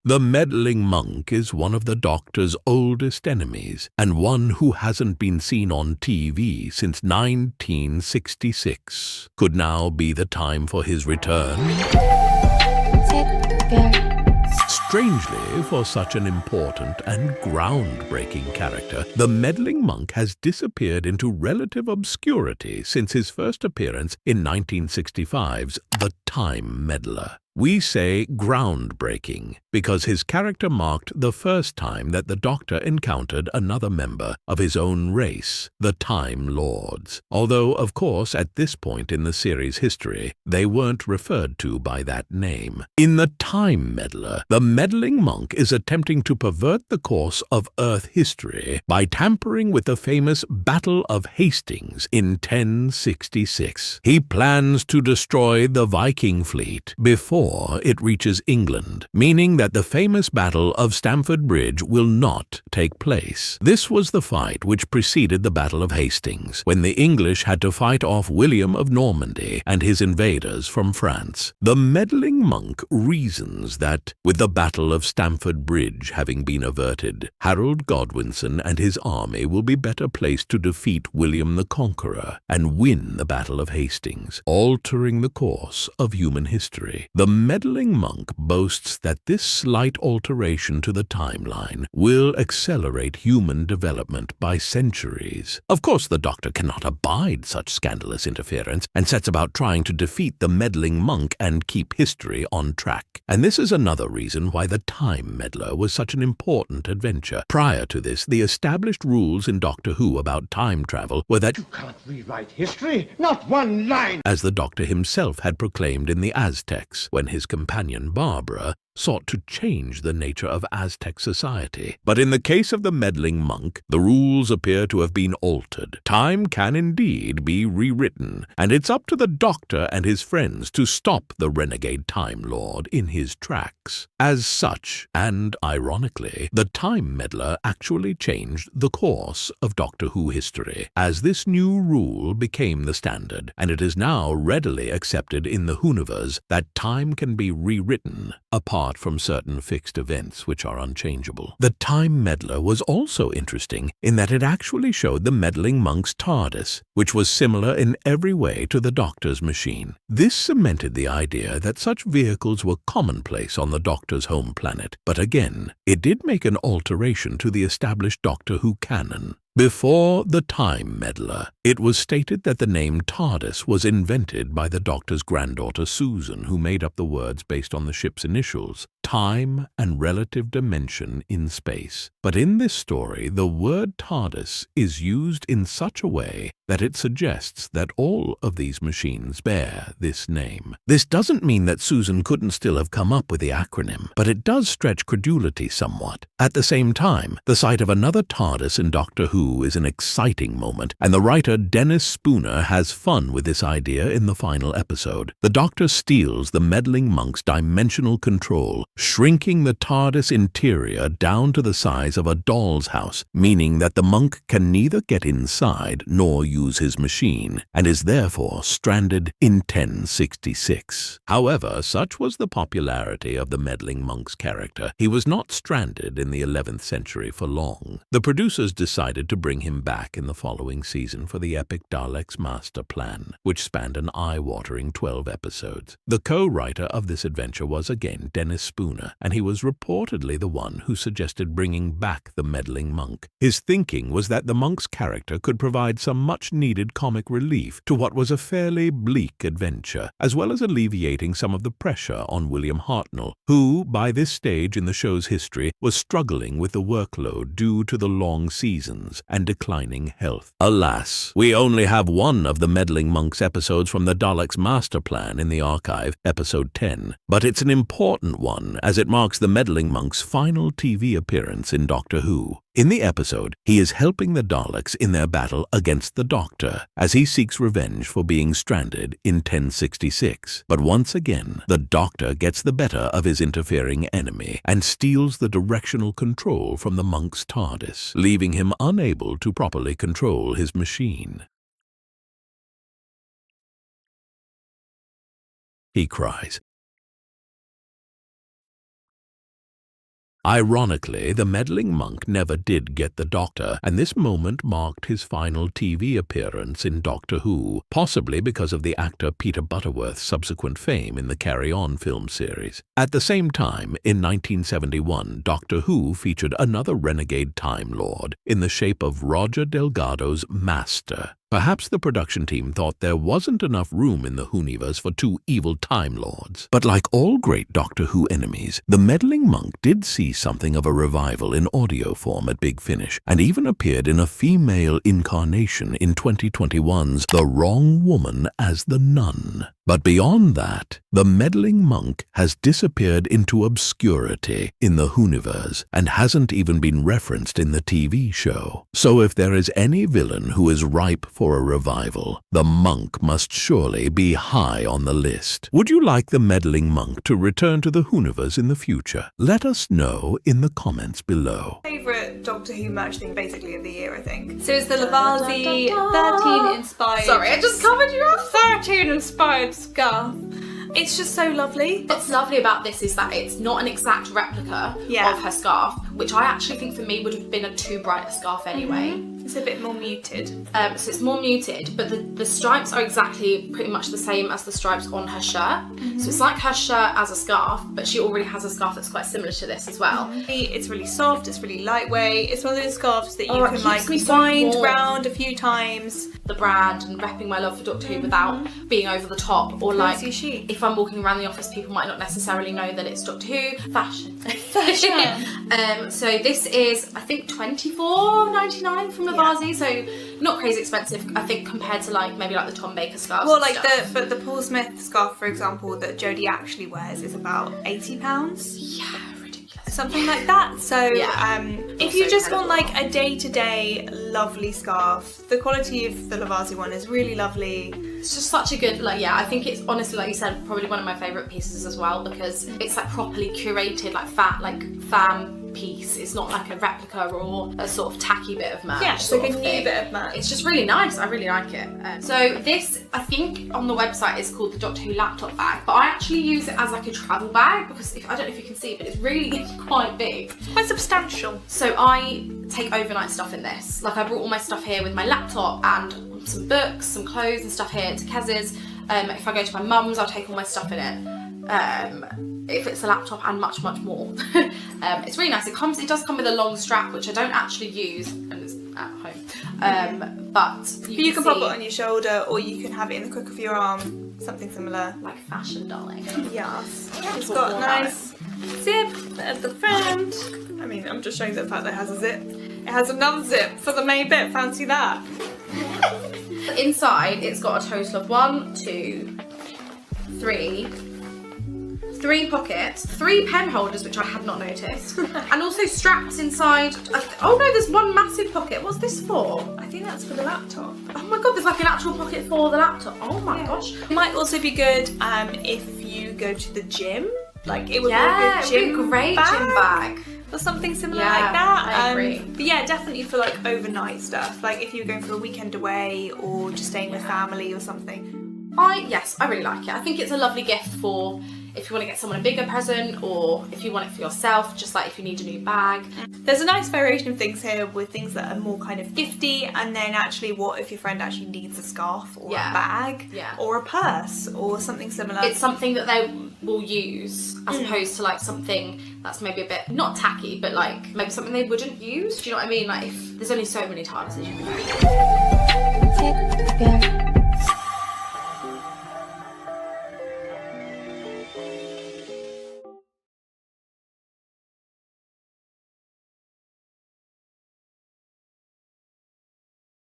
The meddling monk is one of the Doctor's oldest enemies, and one who hasn't been seen on TV since 1966. Could now be the time for his return? Strangely, for such an important and groundbreaking character, the meddling monk has disappeared into relative obscurity since his first appearance in 1965's The Time Meddler. We say groundbreaking because his character marked the first time that the Doctor encountered another member of his own race, the Time Lords. Although, of course, at this point in the series' history, they weren't referred to by that name. In The Time Meddler, the meddling monk is attempting to pervert the course of Earth history by tampering with the famous Battle of Hastings in 1066. He plans to destroy the Viking fleet before it reaches England, meaning that the famous Battle of Stamford Bridge will not take place. This was the fight which preceded the Battle of Hastings, when the English had to fight off William of Normandy and his invaders from France. The meddling monk reasons that, with the Battle of Stamford Bridge having been averted, Harold Godwinson and his army will be better placed to defeat William the Conqueror and win the Battle of Hastings, altering the course of human history. The meddling monk boasts that this slight alteration to the timeline will accelerate human development by centuries. Of course, the Doctor cannot abide such scandalous interference and sets about trying to defeat the meddling monk and keep history on track. And this is another reason why the Time Meddler was such an important adventure. Prior to this, the established rules in Doctor Who about time travel were that you can't rewrite history, not one line, as the Doctor himself had proclaimed in the Aztecs, when his companion Barbara sought to change the nature of Aztec society. But in the case of the meddling monk, the rules appear to have been altered. Time can indeed be rewritten, and it's up to the Doctor and his friends to stop the renegade Time Lord in his tracks. As such, and ironically, the Time Meddler actually changed the course of Doctor Who history, as this new rule became the standard, and it is now readily accepted in the Whoniverse that time can be rewritten, apart from certain fixed events which are unchangeable. The Time Meddler was also interesting in that it actually showed the meddling monk's TARDIS, which was similar in every way to the Doctor's machine. This cemented the idea that such vehicles were commonplace on the Doctor's home planet, but again, it did make an alteration to the established Doctor Who canon. Before the Time Meddler, it was stated that the name TARDIS was invented by the Doctor's granddaughter Susan, who made up the words based on the ship's initials, time and relative dimension in space. But in this story, the word TARDIS is used in such a way that it suggests that all of these machines bear this name. This doesn't mean that Susan couldn't still have come up with the acronym, but it does stretch credulity somewhat. At the same time, the sight of another TARDIS in Doctor Who is an exciting moment, and the writer Dennis Spooner has fun with this idea in the final episode. The Doctor steals the meddling monk's dimensional control, shrinking the TARDIS interior down to the size of a doll's house, meaning that the monk can neither get inside nor use his machine, and is therefore stranded in 1066. However, such was the popularity of the meddling monk's character, he was not stranded in the 11th century for long. The producers decided to bring him back in the following season for the epic Daleks Master Plan, which spanned an eye-watering 12 episodes. The co-writer of this adventure was again Dennis Spooner, and he was reportedly the one who suggested bringing back the meddling monk. His thinking was that the monk's character could provide some much-needed comic relief to what was a fairly bleak adventure, as well as alleviating some of the pressure on William Hartnell, who, by this stage in the show's history, was struggling with the workload due to the long seasons and declining health. Alas, we only have one of the meddling monk's episodes from the Daleks Master Plan in the archive, episode 10, but it's an important one as it marks the meddling monk's final TV appearance in Doctor Who. In the episode, he is helping the Daleks in their battle against the Doctor as he seeks revenge for being stranded in 1066. But once again, the Doctor gets the better of his interfering enemy and steals the directional control from the monk's TARDIS, leaving him unable to properly control his machine. He cries, Ironically, the meddling monk never did get the Doctor, and this moment marked his final TV appearance in Doctor Who, possibly because of the actor Peter Butterworth's subsequent fame in the Carry On film series. At the same time, in 1971, Doctor Who featured another renegade Time Lord in the shape of Roger Delgado's Master. Perhaps the production team thought there wasn't enough room in the Whoniverse for two evil Time Lords. But like all great Doctor Who enemies, the meddling monk did see something of a revival in audio form at Big Finish, and even appeared in a female incarnation in 2021's The Wrong Woman as the Nun. But beyond that, the meddling monk has disappeared into obscurity in the Whoniverse and hasn't even been referenced in the TV show. So if there is any villain who is ripe for a revival, the monk must surely be high on the list. Would you like the meddling monk to return to the Whoniverse in the future? Let us know in the comments below. Favourite Doctor Who merch thing basically of the year, I think. So it's the Lavalzi 13 inspired. Sorry, I just covered you up. 13 inspired scarf. It's just so lovely. What's lovely about this is that it's not an exact replica of her scarf, which I actually think for me would have been a too bright a scarf anyway. It's a bit more muted. So it's more muted, but the stripes are exactly pretty much the same as the stripes on her shirt. So it's like her shirt as a scarf, but she already has a scarf that's quite similar to this as well. It's really soft, it's really lightweight. It's one of those scarves that you can like keeps me so wind warm. round a few times. The brand and repping my love for Doctor Who without being over the top, or like Cozy chic. if I'm walking around the office, people might not necessarily know that it's Doctor Who. Fashion. So this is, I think, $24.99 from Lavalzi, so not crazy expensive, I think, compared to like maybe like the Tom Baker scarves. Well, and like stuff. the Paul Smith scarf, for example, that Jodie actually wears is about £80. Yeah, ridiculous. Something like that. So Yeah. if you Also just want incredible. like a day-to-day lovely scarf, the quality of the Lavalzi one is really lovely. It's just such a good, like, yeah, I think it's honestly, like you said, probably one of my favourite pieces as well, because it's like properly curated, like fan piece. It's not like a replica or a sort of tacky bit of merch. Yeah, it's sort like a of new thing. bit of merch. It's just really nice. I really like it. So this, I think on the website is called the Doctor Who laptop bag, but I actually use it as like a travel bag because I don't know if you can see, but it's really quite big. Quite substantial. So I take overnight stuff in this. Like I brought all my stuff here with my laptop and some books, some clothes and stuff here to Kez's. If I go to my mum's, I'll take all my stuff in it. If it's a laptop and much more. It's really nice. It does come with a long strap, which I don't actually use, and it's at home. But You can pop it on your shoulder, or you can have it in the crook of your arm, something similar. like fashion, darling. Yes. It's Talk got more a about nice zip at the front. I mean, I'm just showing the fact that it has a zip. It has another zip for the main bit. Fancy that. Inside, it's got a total of 1, 2, 3 pockets, 3 pen holders, which I had not noticed, and also straps inside. Oh no, there's one massive pocket. What's this for? I think that's for the laptop. Oh my god, there's like an actual pocket for the laptop. Oh my gosh. It might also be good if you go to the gym. Like it would Yeah, be it'd a be good a gym great gym bag. or something similar Yeah, like that. I agree. But yeah, definitely for like overnight stuff. Like if you're going for a weekend away or just staying with family or something. Yes, I really like it. I think it's a lovely gift for if you want to get someone a bigger present, or if you want it for yourself, just like if you need a new bag. There's a nice variation of things here with things that are more kind of gifty, and then actually what if your friend actually needs a scarf or a bag or a purse or something similar. It's something that they will use as opposed to like something that's maybe a bit, not tacky, but like maybe something they wouldn't use. Do you know what I mean? Like if there's only so many TARDISes you can use.